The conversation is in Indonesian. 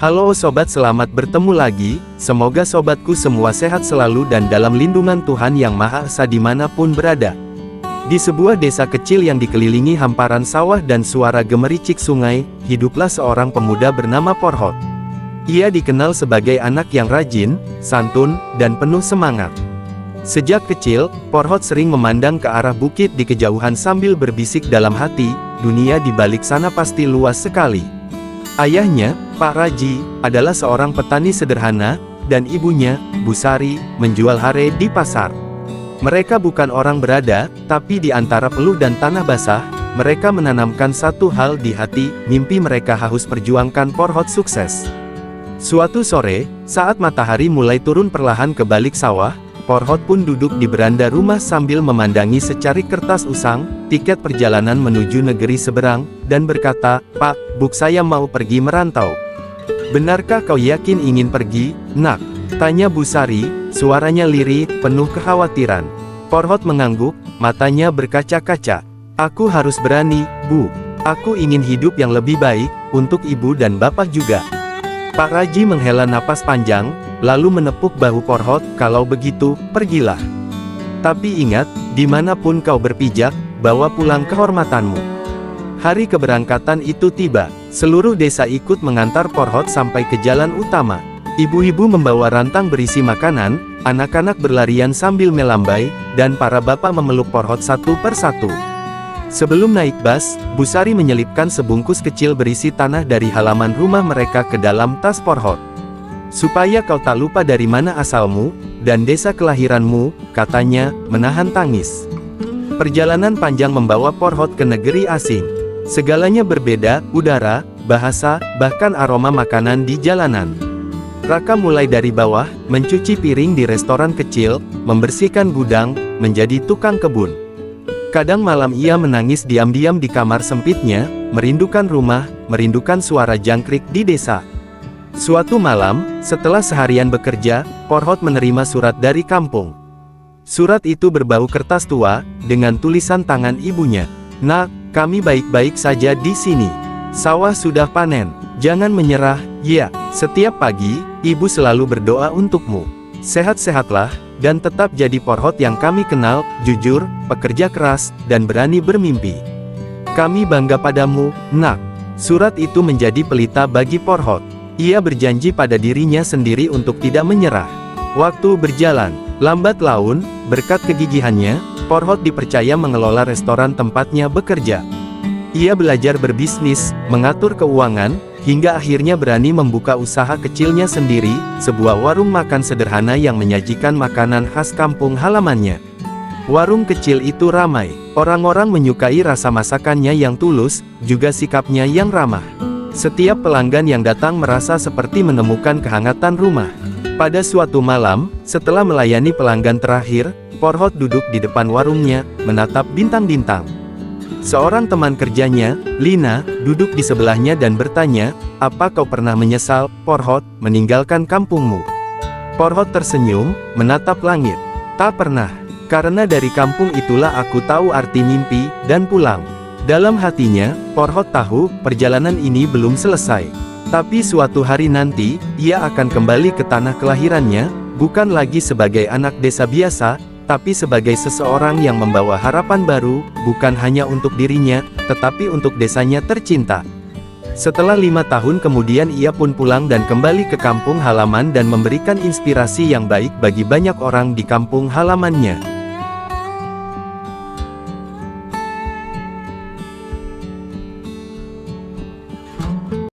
Halo sobat, selamat bertemu lagi. Semoga sobatku semua sehat selalu dan dalam lindungan Tuhan Yang Maha Esa dimanapun berada. Di sebuah desa kecil yang dikelilingi hamparan sawah dan suara gemericik sungai, hiduplah seorang pemuda bernama Porhot. Ia dikenal sebagai anak yang rajin, santun, dan penuh semangat. Sejak kecil, Porhot sering memandang ke arah bukit di kejauhan sambil berbisik dalam hati, dunia di balik sana pasti luas sekali. Ayahnya, Pak Raji, adalah seorang petani sederhana, dan ibunya, Bu Sari, menjual hare di pasar. Mereka bukan orang berada, tapi di antara peluh dan tanah basah, mereka menanamkan satu hal di hati, mimpi mereka harus perjuangkan Porhot sukses. Suatu sore, saat matahari mulai turun perlahan ke balik sawah, Porhot pun duduk di beranda rumah sambil memandangi secari kertas usang, tiket perjalanan menuju negeri seberang, dan berkata, "Pak, Buk, saya mau pergi merantau." "Benarkah kau yakin ingin pergi, Nak?" tanya Bu Sari, suaranya lirih, penuh kekhawatiran. Porhot mengangguk, matanya berkaca-kaca. "Aku harus berani, Bu. Aku ingin hidup yang lebih baik, untuk ibu dan bapak juga." Pak Raji menghela napas panjang, lalu menepuk bahu Porhot, "Kalau begitu, pergilah. Tapi ingat, dimanapun kau berpijak, bawa pulang kehormatanmu." Hari keberangkatan itu tiba. Seluruh desa ikut mengantar Porhot sampai ke jalan utama. Ibu-ibu membawa rantang berisi makanan, anak-anak berlarian sambil melambai, dan para bapak memeluk Porhot satu persatu. Sebelum naik bus, Bu Sari menyelipkan sebungkus kecil berisi tanah dari halaman rumah mereka ke dalam tas Porhot. "Supaya kau tak lupa dari mana asalmu, dan desa kelahiranmu," katanya, menahan tangis. Perjalanan panjang membawa Porhot ke negeri asing. Segalanya berbeda, udara, bahasa, bahkan aroma makanan di jalanan. Raka mulai dari bawah, mencuci piring di restoran kecil, membersihkan gudang, menjadi tukang kebun. Kadang malam ia menangis diam-diam di kamar sempitnya, merindukan rumah, merindukan suara jangkrik di desa. Suatu malam, setelah seharian bekerja, Porhot menerima surat dari kampung. Surat itu berbau kertas tua, dengan tulisan tangan ibunya. "Nak, kami baik-baik saja di sini. Sawah sudah panen. Jangan menyerah, ya. Setiap pagi, ibu selalu berdoa untukmu. Sehat-sehatlah, dan tetap jadi Porhot yang kami kenal, jujur, pekerja keras, dan berani bermimpi. Kami bangga padamu, Nak." Surat itu menjadi pelita bagi Porhot. Ia berjanji pada dirinya sendiri untuk tidak menyerah. Waktu berjalan, lambat laun, berkat kegigihannya, Porhot dipercaya mengelola restoran tempatnya bekerja. Ia belajar berbisnis, mengatur keuangan, hingga akhirnya berani membuka usaha kecilnya sendiri, sebuah warung makan sederhana yang menyajikan makanan khas kampung halamannya. Warung kecil itu ramai. Orang-orang menyukai rasa masakannya yang tulus, juga sikapnya yang ramah. Setiap pelanggan yang datang merasa seperti menemukan kehangatan rumah. Pada suatu malam, setelah melayani pelanggan terakhir, Porhot duduk di depan warungnya, menatap bintang-bintang. Seorang teman kerjanya, Lina, duduk di sebelahnya dan bertanya, "Apa kau pernah menyesal, Porhot, meninggalkan kampungmu?" Porhot tersenyum, menatap langit. "Tak pernah. Karena dari kampung itulah aku tahu arti mimpi, dan pulang." Dalam hatinya, Porhot tahu, perjalanan ini belum selesai. Tapi suatu hari nanti, ia akan kembali ke tanah kelahirannya, bukan lagi sebagai anak desa biasa, tapi sebagai seseorang yang membawa harapan baru, bukan hanya untuk dirinya, tetapi untuk desanya tercinta. Setelah 5 tahun kemudian ia pun pulang dan kembali ke kampung halaman dan memberikan inspirasi yang baik bagi banyak orang di kampung halamannya.